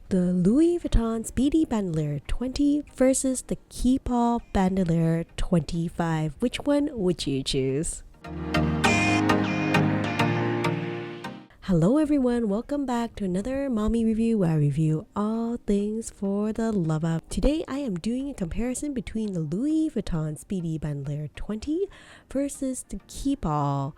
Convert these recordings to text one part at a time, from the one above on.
The Louis Vuitton Speedy Bandolier 20 versus the Keepall Bandolier 25. Which one would you choose? Hello everyone, welcome back to another mommy review where I review all things for the love of. Today I am doing a comparison between the Louis Vuitton Speedy Bandolier 20 versus the Keepall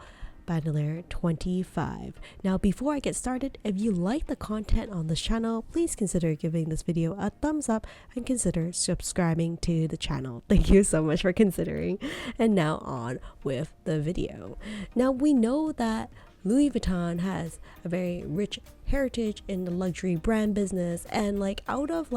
Bandolier 25. Now before I get started, if you like the content on this channel, please consider giving this video a thumbs up and consider subscribing to the channel. Thank you so much for considering. And now on with the video. Now we know that Louis Vuitton has a very rich heritage in the luxury brand business, and out of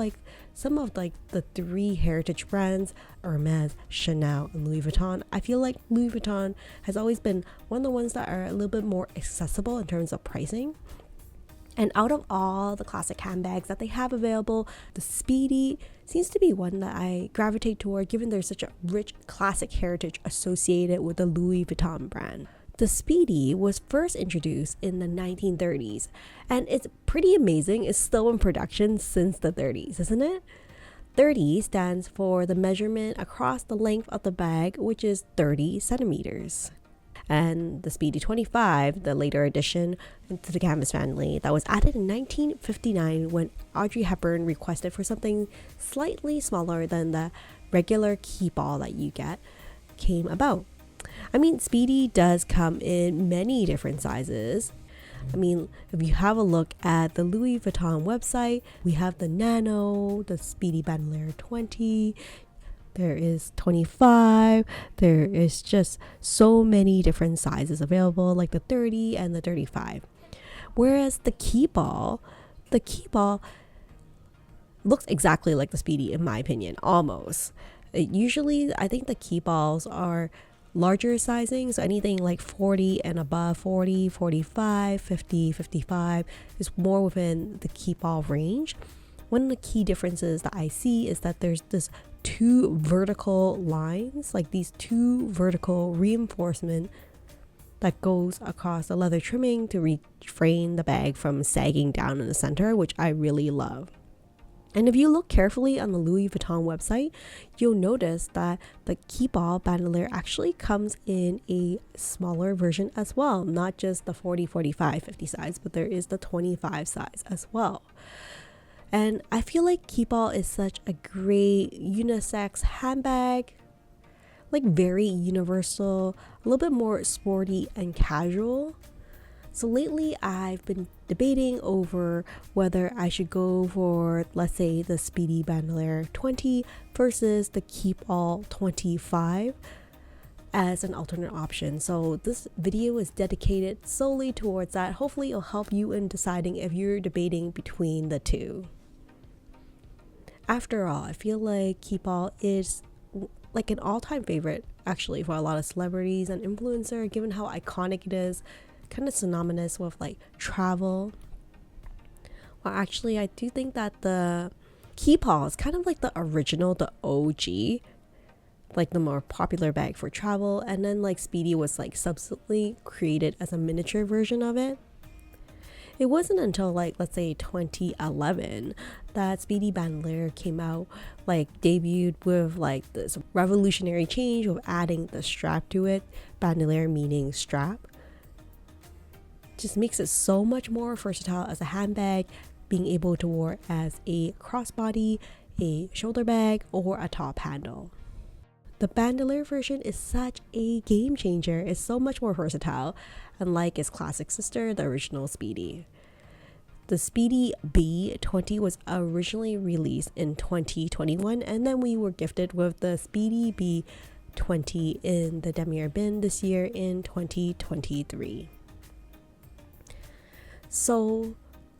some of the three heritage brands, Hermes, Chanel, and Louis Vuitton, I feel like Louis Vuitton has always been one of the ones that are a little bit more accessible in terms of pricing. And out of all the classic handbags that they have available, the Speedy seems to be one that I gravitate toward, given there's such a rich classic heritage associated with the Louis Vuitton brand. The Speedy was first introduced in the 1930s, and it's pretty amazing. It's still in production since the 30s, isn't it? 30 stands for the measurement across the length of the bag, which is 30 centimeters. And the Speedy 25, the later addition to the canvas family that was added in 1959 when Audrey Hepburn requested for something slightly smaller than the regular Keepall that you get, came about. I mean, Speedy does come in many different sizes. I mean, if you have a look at the Louis Vuitton website, we have the Nano, the Speedy Bandolier 20, there is 25, there is just so many different sizes available, like the 30 and the 35. Whereas the Keepall looks exactly like the Speedy in my opinion, almost. Usually, I think the Keepalls are larger sizing, so anything like 40 and above, 40, 45, 50, 55 is more within the Keepall range. One of the key differences that I see is that there's this two vertical lines, like these two vertical reinforcement that goes across the leather trimming to refrain the bag from sagging down in the center, which I really love. And if you look carefully on the Louis Vuitton website, you'll notice that the Keepall bandolier actually comes in a smaller version as well, not just the 40, 45, 50 size, but there is the 25 size as well. And I feel like Keepall is such a great unisex handbag, like very universal, a little bit more sporty and casual. So lately I've been debating over whether I should go for, let's say, the Speedy Bandolier 20 versus the Keepall 25 as an alternate option. So this video is dedicated solely towards that. Hopefully it'll help you in deciding if you're debating between the two. After all, I feel like Keepall is like an all-time favorite actually for a lot of celebrities and influencers, given how iconic it is, kind of synonymous with travel. Well, actually I do think that the Keepall is kind of like the original, the OG, like the more popular bag for travel, and then Speedy was subsequently created as a miniature version of it. It wasn't until let's say 2011 that Speedy Bandolier came out, debuted with this revolutionary change of adding the strap to it. Bandolier meaning strap. Just makes it so much more versatile as a handbag, being able to wear as a crossbody, a shoulder bag, or a top handle. The bandolier version is such a game changer. It's so much more versatile, unlike its classic sister, the original Speedy. The Speedy B20 was originally released in 2021, and then we were gifted with the Speedy B20 in the demier bin this year in 2023. So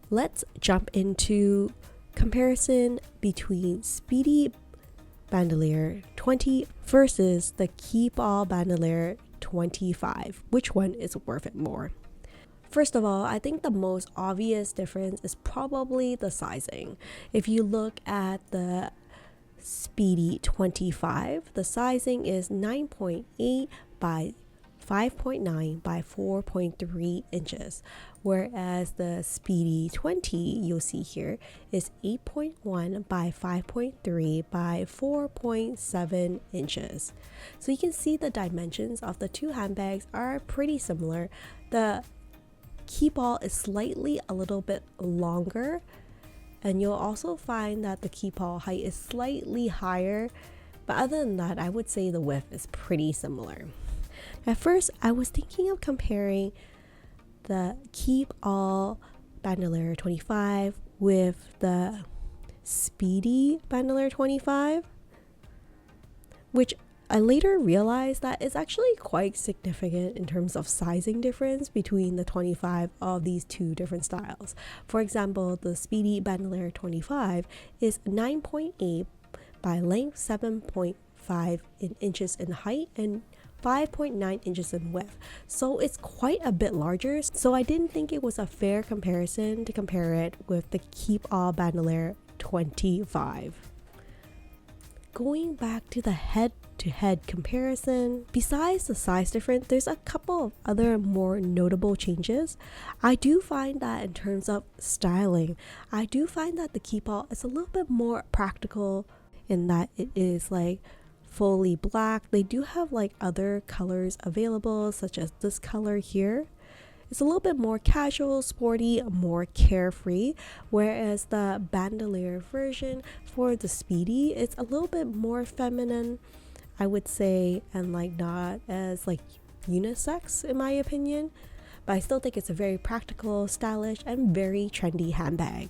let's jump into comparison between Speedy Bandolier 20 versus the Keepall Bandolier 25. Which one is worth it more? First of all, I think the most obvious difference is probably the sizing. If you look at the Speedy 25, the sizing is 9.8 by 5.9 by 4.3 inches, whereas the Speedy 20 you'll see here is 8.1 by 5.3 by 4.7 inches. So you can see the dimensions of the two handbags are pretty similar. The Keepall is slightly a little bit longer, and you'll also find that the Keepall height is slightly higher, but other than that, I would say the width is pretty similar. At first, I was thinking of comparing the Keepall Bandolier 25 with the Speedy Bandolier 25, which I later realized that it's actually quite significant in terms of sizing difference between the 25 of these two different styles. For example, the Speedy Bandolier 25 is 9.8 by length, 7.5 inches in height, and 5.9 inches in width. So it's quite a bit larger. So I didn't think it was a fair comparison to compare it with the Keepall Bandolier 25. Going back to the head-to-head comparison, besides the size difference, there's a couple of other more notable changes. I do find that in terms of styling, I do find that the Keepall is a little bit more practical in that it is like fully black. They do have like other colors available, such as this color here. It's a little bit more casual, sporty, more carefree, whereas the bandolier version for the Speedy, it's a little bit more feminine, I would say, and like not as like unisex in my opinion, but I still think it's a very practical, stylish, and very trendy handbag.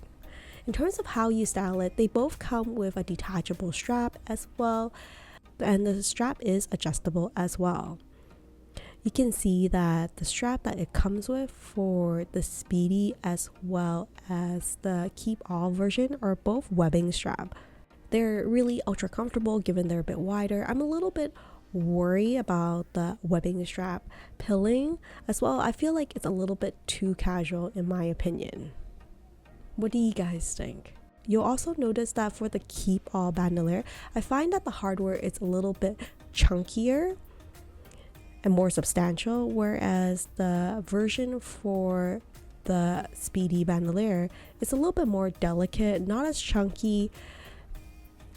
In terms of how you style it, they both come with a detachable strap as well, and the strap is adjustable as well. You can see that the strap that it comes with for the Speedy as well as the Keepall version are both webbing strap. They're really ultra comfortable given they're a bit wider. I'm a little bit worried about the webbing strap pilling as well. I feel like it's a little bit too casual in my opinion. What do you guys think? You'll also notice that for the Keepall bandolier, I find that the hardware is a little bit chunkier and more substantial, whereas the version for the Speedy bandolier is a little bit more delicate, not as chunky,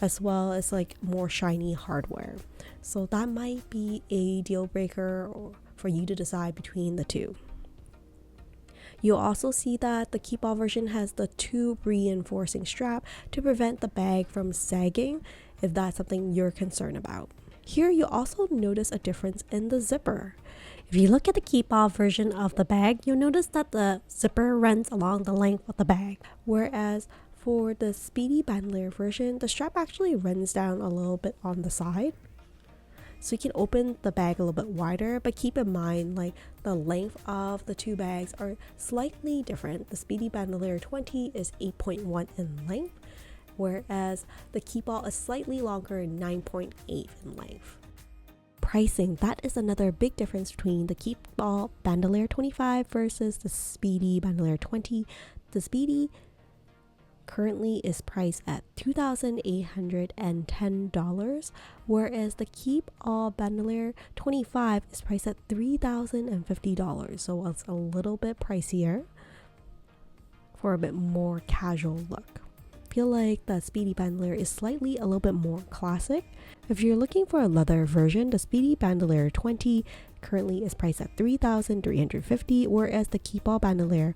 as well as like more shiny hardware. So that might be a deal breaker for you to decide between the two. You'll also see that the Keepall version has the tube reinforcing strap to prevent the bag from sagging, if that's something you're concerned about. Here you'll also notice a difference in the zipper. If you look at the Keepall version of the bag, you'll notice that the zipper runs along the length of the bag, whereas for the Speedy bandolier version, the strap actually runs down a little bit on the side. So you can open the bag a little bit wider, but keep in mind like the length of the two bags are slightly different. The Speedy Bandolier 20 is 8.1 in length, whereas the Keepall is slightly longer, 9.8 in length. Pricing, that is another big difference between the Keepall Bandolier 25 versus the Speedy Bandolier 20. The Speedy currently is priced at $2,810, whereas the Keepall Bandolier 25 is priced at $3,050, so it's a little bit pricier for a bit more casual look. I feel like the Speedy Bandolier is slightly a little bit more classic. If you're looking for a leather version, the Speedy Bandolier 20 currently is priced at $3,350, whereas the Keepall Bandolier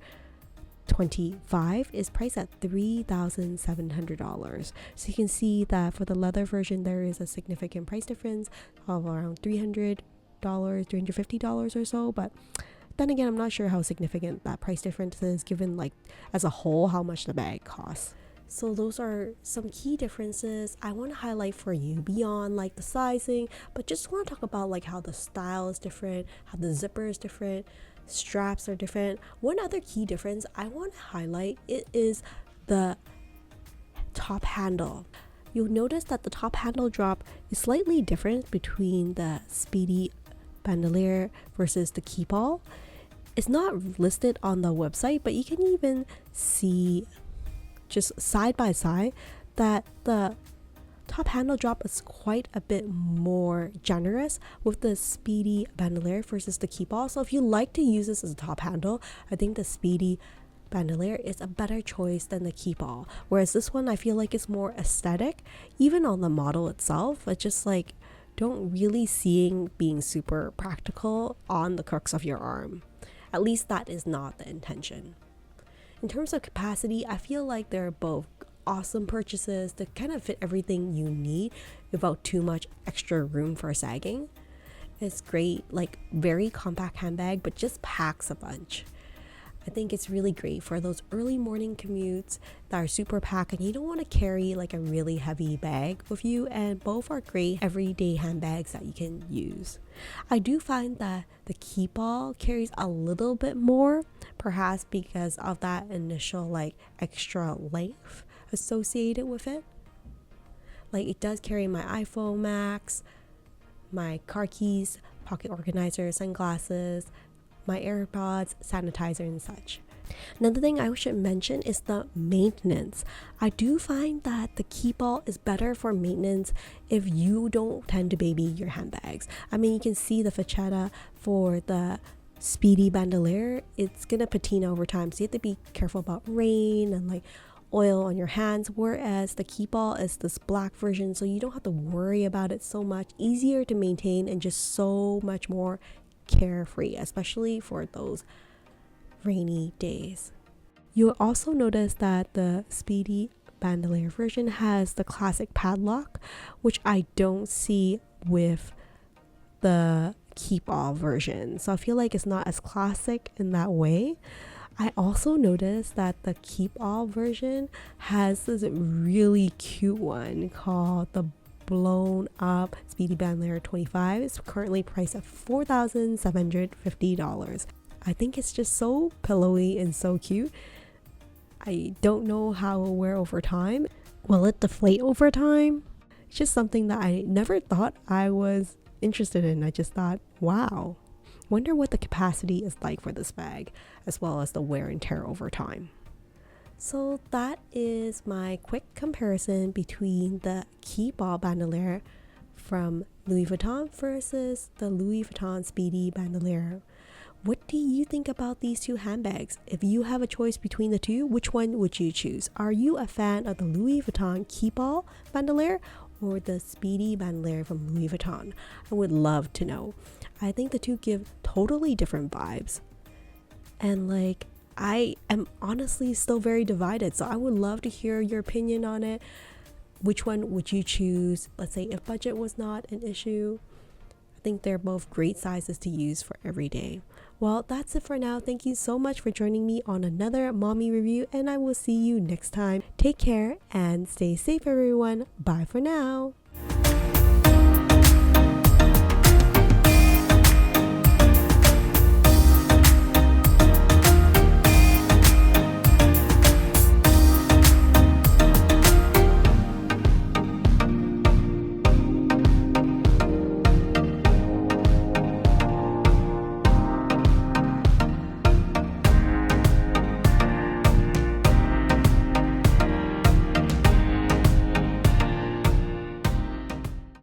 25 is priced at $3,700. So you can see that for the leather version there is a significant price difference of around $300, $350 or so, but then again I'm not sure how significant that price difference is given like as a whole how much the bag costs. So those are some key differences I want to highlight for you beyond like the sizing, but just want to talk about like how the style is different, how the zipper is different, straps are different. One other key difference I want to highlight is the top handle. You'll notice that the top handle drop is slightly different between the Speedy Bandolier versus the Keepall. It's not listed on the website, but you can even see just side by side that the top handle drop is quite a bit more generous with the Speedy bandolier versus the Keepall. So if you like to use this as a top handle, I think the Speedy bandolier is a better choice than the Keepall. Whereas this one I feel like it's more aesthetic. Even on the model itself, it's just like don't really seeing being super practical on the crux of your arm. At least that is not the intention. In terms of capacity, I feel like they're both awesome purchases that kind of fit everything you need without too much extra room for sagging. It's great, like very compact handbag, but just packs a bunch. I think it's really great for those early morning commutes that are super packed and you don't want to carry like a really heavy bag with you, and both are great everyday handbags that you can use. I do find that the Keepall carries a little bit more, perhaps because of that initial like extra length associated with it. Like it does carry my iPhone Max, my car keys, pocket organizer, sunglasses, my AirPods, sanitizer and such. Another thing I should mention is the maintenance. I do find that the Keepall is better for maintenance if you don't tend to baby your handbags. I mean, you can see the facetta for the Speedy bandolier, it's gonna patina over time, so you have to be careful about rain and like oil on your hands, whereas the Keepall is this black version, so you don't have to worry about it so much, easier to maintain and just so much more carefree, especially for those rainy days. You'll also notice that the Speedy bandolier version has the classic padlock, which I don't see with the Keepall version, so I feel like it's not as classic in that way. I also noticed that the Keepall version has this really cute one called the blown up Speedy bandolier 25. It's currently priced at $4,750. I think it's just so pillowy and so cute. I don't know how it will wear over time. Will it deflate over time? It's just something that I never thought I was interested in. I just thought, wow, wonder what the capacity is like for this bag, as well as the wear and tear over time. So that is my quick comparison between the Keepall bandolier from Louis Vuitton versus the Louis Vuitton Speedy bandolier. What do you think about these two handbags? If you have a choice between the two, which one would you choose? Are you a fan of the Louis Vuitton Keepall bandolier or the Speedy bandolier from Louis Vuitton? I would love to know. I think the two give totally different vibes. And like, I am honestly still very divided, so I would love to hear your opinion on it. Which one would you choose? Let's say if budget was not an issue. I think they're both great sizes to use for every day. Well, that's it for now. Thank you so much for joining me on another mommy review, and I will see you next time. Take care and stay safe, everyone. Bye for now.